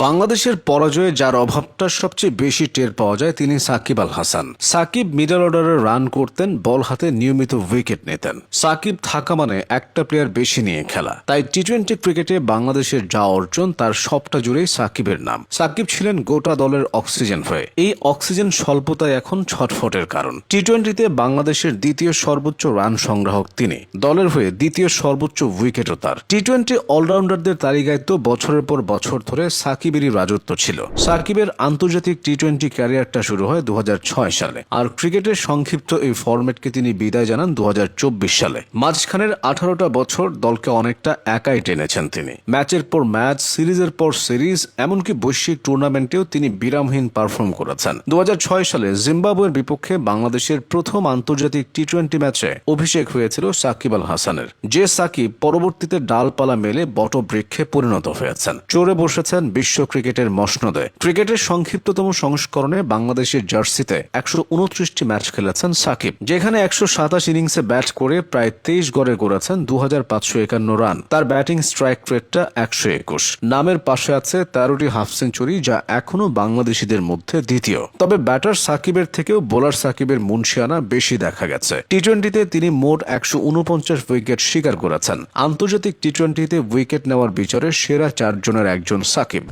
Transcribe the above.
বাংলাদেশের পরাজয়ে যার অভাবটা সবচেয়ে বেশি টের পাওয়া যায় তিনি সাকিব আল হাসান। সাকিব মিডল অর্ডারে রান করতেন, বল হাতে নিয়মিত উইকেট নিতেন। সাকিব থাকা মানে একটা প্লেয়ার বেশি নিয়ে খেলা। তাই টি-20 ক্রিকেটে বাংলাদেশের যা অর্জন তার সবটা জুড়েই সাকিবের নাম। সাকিব ছিলেন গোটা দলের অক্সিজেন হয়ে। এই অক্সিজেন স্বল্পতায় এখন ছটফটের কারণ। টি-20তে বাংলাদেশের দ্বিতীয় সর্বোচ্চ রান সংগ্রাহক তিনি, দলের হয়ে দ্বিতীয় সর্বোচ্চ উইকেটও তার। টি-20 অলরাউন্ডারদের তালিকায় তো বছরের পর বছর ধরে সাকিবেরই রাজত্ব ছিল। সাকিবের আন্তর্জাতিক টি-20 ক্যারিয়ারটা শুরু হয় 2006 সালে, আর ক্রিকেটের সংক্ষিপ্ত এই ফরম্যাটকে তিনি বিদায় জানান 2024 সালে। মাঝখানের 18টা বছর দলকে অনেকটা একাই টেনেছেন তিনি। ম্যাচের পর ম্যাচ, সিরিজের পর সিরিজ, এমনকি বৈশ্বিক টুর্নামেন্টেও তিনি বিরামহীন পারফর্ম করেছেন। 2006 সালে জিম্বাবুয়ের বিপক্ষে বাংলাদেশের প্রথম আন্তর্জাতিক টি-20 ম্যাচে অভিষেক হয়েছিল সাকিব আল হাসানের। যে সাকিব পরবর্তীতে ডালপালা মেলে বটবৃক্ষে পরিণত হয়েছেন, চড়ে বসেছেন বিশ্ব ক্রিকেটের মসনদে। ক্রিকেটের সংক্ষিপ্ততম সংস্করণে বাংলাদেশের জার্সিতে 129টি ম্যাচ খেলেছেন সাকিব, যেখানে 127 ইনিংসে ব্যাট করে প্রায় 23 গড়ে করেছেন 2551 রান। তার ব্যাটিং স্ট্রাইক রেটটা 121। নামের পাশে আছে 13টি হাফ সেঞ্চুরি, যা এখনো বাংলাদেশিদের মধ্যে দ্বিতীয়। তবে ব্যাটার সাকিবের থেকেও বোলার সাকিবের মুনশিয়ানা বেশি দেখা গেছে। টি-20তে তিনি মোট 149 উইকেট শিকার করেছেন। আন্তর্জাতিক টি-20তে উইকেট নেওয়ার বিচারে সেরা 4 জনের একজন সাকিব।